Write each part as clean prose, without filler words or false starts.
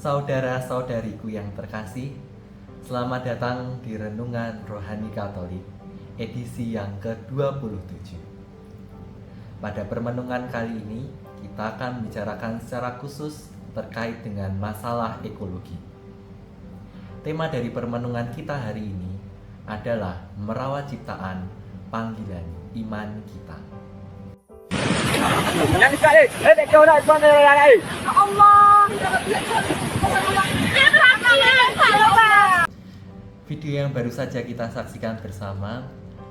Saudara-saudariku yang terkasih, selamat datang di Renungan Rohani Katolik, edisi yang ke-27. Pada permenungan kali ini, kita akan membicarakan secara khusus terkait dengan masalah ekologi. Tema dari permenungan kita hari ini adalah merawat ciptaan, panggilan iman kita. Video yang baru saja kita saksikan bersama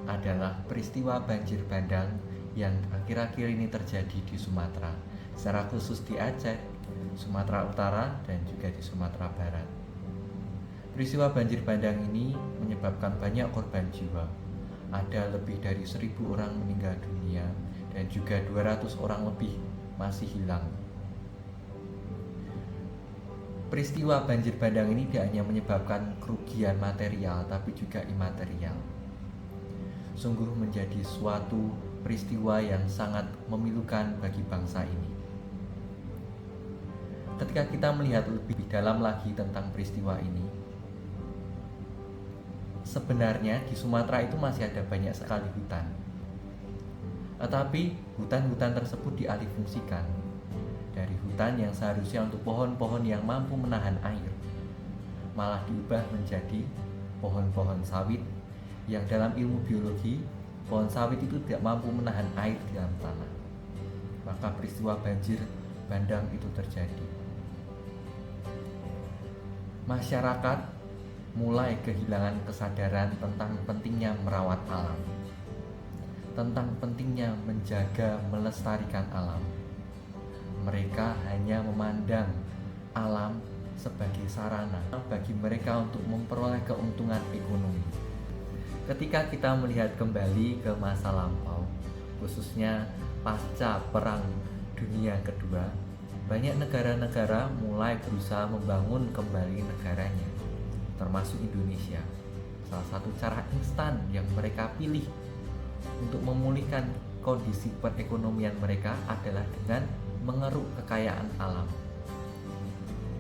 adalah peristiwa banjir bandang yang akhir-akhir ini terjadi di Sumatera, secara khusus di Aceh, Sumatera Utara, dan juga di Sumatera Barat. Peristiwa banjir bandang ini menyebabkan banyak korban jiwa. Ada lebih dari 1.000 orang meninggal dunia dan juga 200 orang lebih masih hilang. Peristiwa banjir bandang ini tidak hanya menyebabkan kerugian material tapi juga imaterial. Sungguh menjadi suatu peristiwa yang sangat memilukan bagi bangsa ini. Ketika kita melihat lebih dalam lagi tentang peristiwa ini, sebenarnya di Sumatera itu masih ada banyak sekali hutan. Tetapi hutan-hutan tersebut dialihfungsikan dari hutan yang seharusnya untuk pohon-pohon yang mampu menahan air, malah diubah menjadi pohon-pohon sawit yang dalam ilmu biologi, pohon sawit itu tidak mampu menahan air di dalam tanah. Maka peristiwa banjir bandang itu terjadi. Masyarakat mulai kehilangan kesadaran tentang pentingnya merawat alam, tentang pentingnya menjaga melestarikan alam. Mereka hanya memandang alam sebagai sarana bagi mereka untuk memperoleh keuntungan ekonomi. Ketika kita melihat kembali ke masa lampau, khususnya pasca Perang Dunia Kedua, banyak negara-negara mulai berusaha membangun kembali negaranya, termasuk Indonesia. Salah satu cara instan yang mereka pilih untuk memulihkan kondisi perekonomian mereka adalah dengan mengeruk kekayaan alam.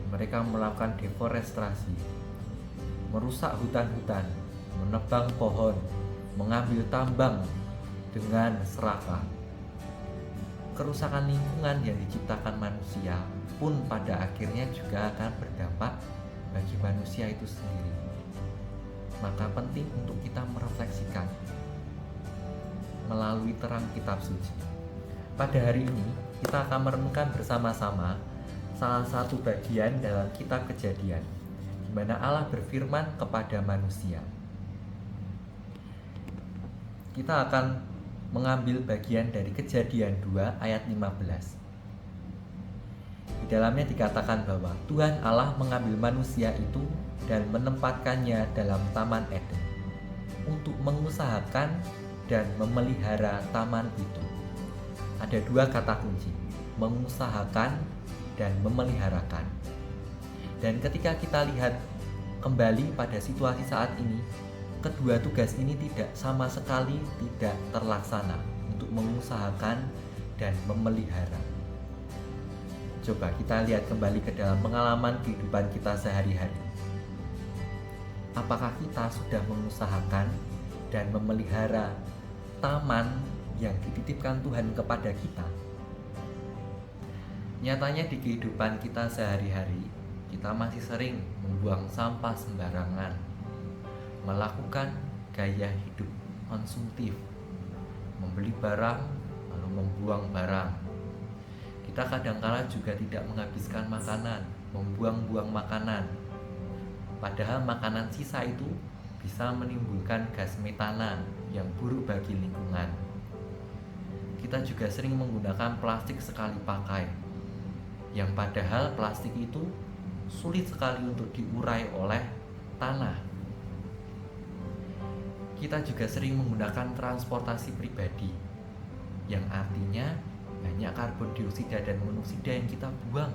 Mereka melakukan deforestasi, merusak hutan-hutan, menebang pohon, mengambil tambang dengan serakah. Kerusakan lingkungan yang diciptakan manusia pun pada akhirnya juga akan berdampak bagi manusia itu sendiri. Maka penting untuk kita merefleksikan melalui terang kitab suci. Pada hari ini kita akan merenungkan bersama-sama salah satu bagian dalam kitab Kejadian, di mana Allah berfirman kepada manusia. Kita akan mengambil bagian dari Kejadian 2 ayat 15. Di dalamnya dikatakan bahwa Tuhan Allah mengambil manusia itu dan menempatkannya dalam Taman Eden untuk mengusahakan dan memelihara taman itu. Ada dua kata kunci, mengusahakan dan memeliharakan. Dan ketika kita lihat kembali pada situasi saat ini, kedua tugas ini tidak sama sekali tidak terlaksana untuk mengusahakan dan memelihara. Coba kita lihat kembali ke dalam pengalaman kehidupan kita sehari-hari. Apakah kita sudah mengusahakan dan memelihara taman yang dititipkan Tuhan kepada kita? Nyatanya di kehidupan kita sehari-hari, kita masih sering membuang sampah sembarangan, melakukan gaya hidup konsumtif, membeli barang lalu membuang barang. Kita kadangkala juga tidak menghabiskan makanan, membuang-buang makanan. Padahal makanan sisa itu bisa menimbulkan gas metana yang buruk bagi lingkungan. Kita juga sering menggunakan plastik sekali pakai, yang padahal plastik itu sulit sekali untuk diurai oleh tanah. Kita juga sering menggunakan transportasi pribadi, yang artinya banyak karbon dioksida dan monoksida yang kita buang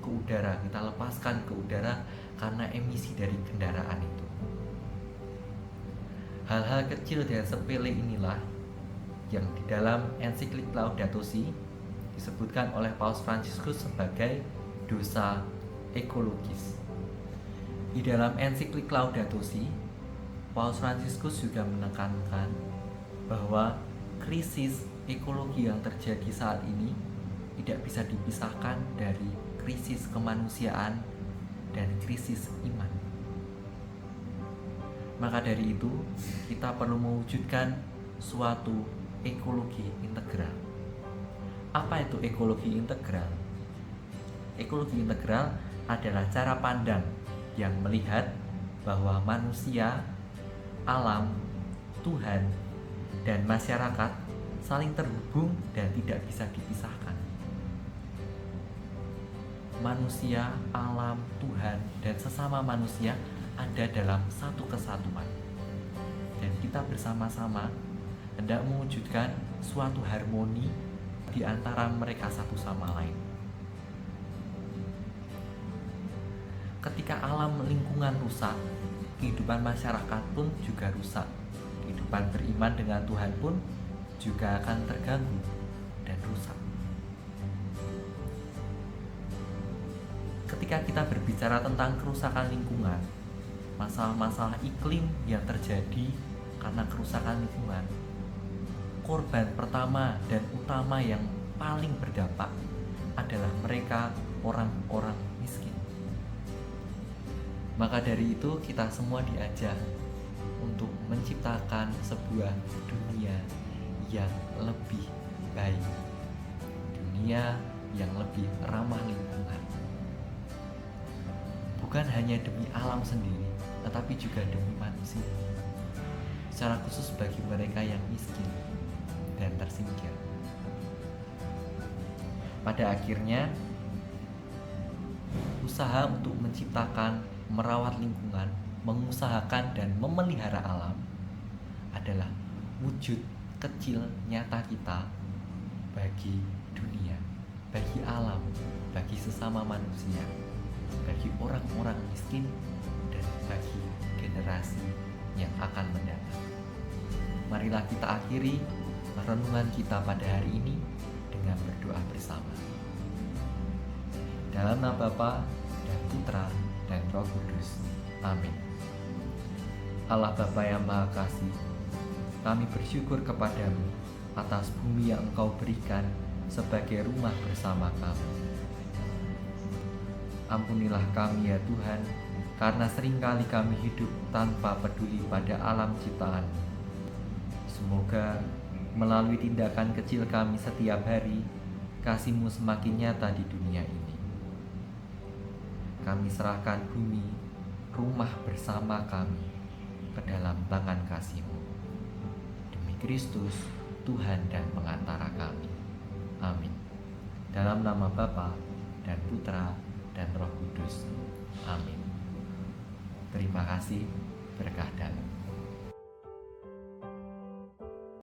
ke udara, kita lepaskan ke udara karena emisi dari kendaraan itu. Hal-hal kecil dan sepele inilah yang di dalam ensiklik Laudato Si disebutkan oleh Paus Fransiskus sebagai dosa ekologis. Di dalam ensiklik Laudato Si, Paus Fransiskus juga menekankan bahwa krisis ekologi yang terjadi saat ini tidak bisa dipisahkan dari krisis kemanusiaan dan krisis iman. Maka dari itu, kita perlu mewujudkan suatu ekologi integral. Apa itu ekologi integral? Ekologi integral adalah cara pandang yang melihat bahwa manusia, alam, Tuhan, dan masyarakat saling terhubung dan tidak bisa dipisahkan. Manusia, alam, Tuhan, dan sesama manusia ada dalam satu kesatuan. Dan kita bersama-sama hendak mewujudkan suatu harmoni di antara mereka satu sama lain. Ketika alam lingkungan rusak, kehidupan masyarakat pun juga rusak. Kehidupan beriman dengan Tuhan pun juga akan terganggu dan rusak. Ketika kita berbicara tentang kerusakan lingkungan, masalah-masalah iklim yang terjadi karena kerusakan lingkungan, korban pertama dan utama yang paling berdampak adalah mereka orang-orang miskin. Maka dari itu kita semua diajak untuk menciptakan sebuah dunia yang lebih baik, dunia yang lebih ramah lingkungan. Bukan hanya demi alam sendiri, tetapi juga demi manusia, secara khusus bagi mereka yang miskin dan tersingkir. Pada akhirnya, usaha untuk menciptakan, merawat lingkungan, mengusahakan dan memelihara alam adalah wujud kecil nyata kita bagi dunia, bagi alam, bagi sesama manusia, bagi orang-orang miskin, dan bagi generasi yang akan mendatang. Marilah kita akhiri renungan kita pada hari ini dengan berdoa bersama. Dalam nama Bapa dan Putra dan Roh Kudus. Amin. Allah Bapa yang Maha Kasih, kami bersyukur kepadamu atas bumi yang Engkau berikan sebagai rumah bersama kami. Ampunilah kami ya Tuhan, karena seringkali kami hidup tanpa peduli pada alam ciptaan. Semoga melalui tindakan kecil kami setiap hari, kasih-Mu semakin nyata di dunia ini. Kami serahkan bumi, rumah bersama kami, ke dalam tangan kasih-Mu. Demi Kristus, Tuhan dan pengantara kami. Amin. Dalam nama Bapa dan Putra dan Roh Kudus. Amin. Terima kasih. Berkah dalam.